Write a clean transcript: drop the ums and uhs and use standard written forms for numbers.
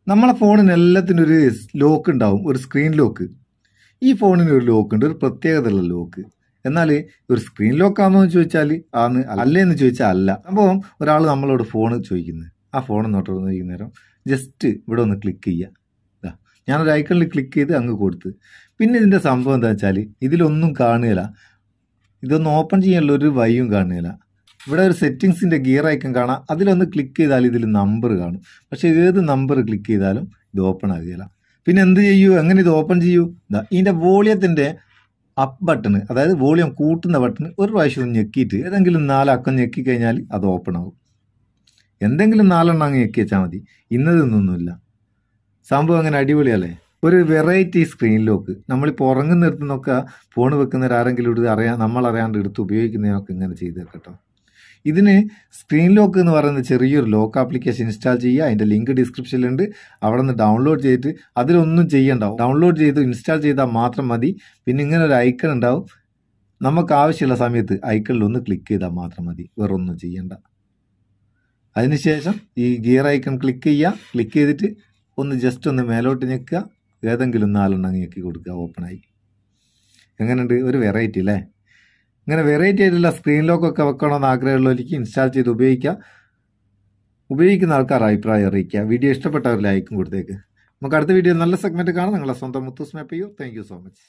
നമ്മളെ ഫോണിന് എല്ലാത്തിനും ഒരു ലോക്ക് ഉണ്ടാവും, ഒരു സ്ക്രീൻ ലോക്ക്. ഈ ഫോണിന് ഒരു ലോക്ക് ഉണ്ട്, ഒരു പ്രത്യേകതയുള്ള ലോക്ക്. എന്നാൽ ഒരു സ്ക്രീൻ ലോക്ക് ആണോ എന്ന് ചോദിച്ചാൽ ആന്ന്, അല്ലേ എന്ന് ചോദിച്ചാൽ അല്ല. സംഭവം ഒരാൾ നമ്മളോട് ഫോൺ ചോദിക്കുന്നത്, ആ ഫോൺ നോട്ട് നേരം ജസ്റ്റ് ഇവിടെ ഒന്ന് ക്ലിക്ക് ചെയ്യുക. ഞാനൊരു ഐക്കണിൽ ക്ലിക്ക് ചെയ്ത് അങ്ങ് കൊടുത്ത്. പിന്നെ ഇതിൻ്റെ സംഭവം എന്താ വെച്ചാൽ ഇതിലൊന്നും കാണുകയില്ല, ഇതൊന്നും ഓപ്പൺ ചെയ്യാനുള്ള ഒരു വഴിയും കാണുകയില്ല. ഇവിടെ ഒരു സെറ്റിങ്സിൻ്റെ ഗിയർ ഐക്കൺ കാണാം, അതിലൊന്ന് ക്ലിക്ക് ചെയ്താൽ ഇതിൽ നമ്പർ കാണും. പക്ഷേ ഏത് നമ്പർ ക്ലിക്ക് ചെയ്താലും ഇത് ഓപ്പൺ ആകുകയില്ല. പിന്നെ എന്ത് ചെയ്യൂ, എങ്ങനെ ഇത് ഓപ്പൺ ചെയ്യൂ? ഇതിൻ്റെ വോളിയത്തിൻ്റെ അപ്പ് ബട്ടണ്, അതായത് വോളിയം കൂട്ടുന്ന ബട്ടണ് ഒരു പ്രാവശ്യം ഞെക്കിയിട്ട് ഏതെങ്കിലും 4 അക്കം ഞെക്കി കഴിഞ്ഞാൽ അത് ഓപ്പൺ ആകും. എന്തെങ്കിലും 4 എണ്ണം അങ്ങ് ഞെക്കി വെച്ചാൽ മതി. ഇന്നതൊന്നൊന്നുമില്ല. സംഭവം അങ്ങനെ അടിപൊളിയല്ലേ? ഒരു വെറൈറ്റി സ്ക്രീൻ ലോക്ക്. നമ്മളിപ്പോൾ ഉറങ്ങുന്നിടത്തുനിന്നൊക്കെ ഫോൺ വെക്കുന്നവരാരെങ്കിലും ഇത് നമ്മളറിയാണ്ട് എടുത്ത് ഉപയോഗിക്കുന്നതിനൊക്കെ ഇങ്ങനെ ചെയ്ത് കേട്ടോ. ഇതിന് സ്ക്രീൻ ലോക്ക് എന്ന് പറയുന്ന ചെറിയൊരു ലോക്ക് ആപ്ലിക്കേഷൻ ഇൻസ്റ്റാൾ ചെയ്യുക. അതിൻ്റെ ലിങ്ക് ഡിസ്ക്രിപ്ഷനിലുണ്ട്. അവിടെ നിന്ന് ഡൗൺലോഡ് ചെയ്തിട്ട് അതിലൊന്നും ചെയ്യണ്ടാവും, ഡൗൺലോഡ് ചെയ്ത് ഇൻസ്റ്റാൾ ചെയ്താൽ മാത്രം മതി. പിന്നെ ഇങ്ങനെ ഒരു ഐക്കൺ ഉണ്ടാവും, നമുക്ക് ആവശ്യമുള്ള സമയത്ത് ഐക്കണിൽ ഒന്ന് ക്ലിക്ക് ചെയ്താൽ മാത്രം മതി, വേറെ ഒന്നും ചെയ്യണ്ട. അതിനുശേഷം ഈ ഗിയർ ഐക്കൺ ക്ലിക്ക് ചെയ്യുക. ക്ലിക്ക് ചെയ്തിട്ട് ഒന്ന് ജസ്റ്റ് ഒന്ന് മേലോട്ട് ഞെക്കുക, ഏതെങ്കിലും 4 എണ്ണം ഞെക്കി കൊടുക്കുക, ഓപ്പണായി. എങ്ങനെയുണ്ട്? ഒരു വെറൈറ്റി അല്ലേ? ഇങ്ങനെ വെറൈറ്റി ആയിട്ടുള്ള സ്ക്രീൻ ലോക്കൊക്കെ വെക്കണമെന്ന് ആഗ്രഹമുള്ളവർക്ക് ഇൻസ്റ്റാൾ ചെയ്ത് ഉപയോഗിക്കുന്ന ആൾക്കാർ അഭിപ്രായം അറിയിക്കുക. വീഡിയോ ഇഷ്ടപ്പെട്ടവർ ലൈക്കും കൊടുത്തേക്ക്. നമുക്ക് അടുത്ത വീഡിയോ നല്ല സെഗ്മെന്റ് കാണാം. നിങ്ങളെ സ്വന്തം Muthoos Meppayur. Thank you so much.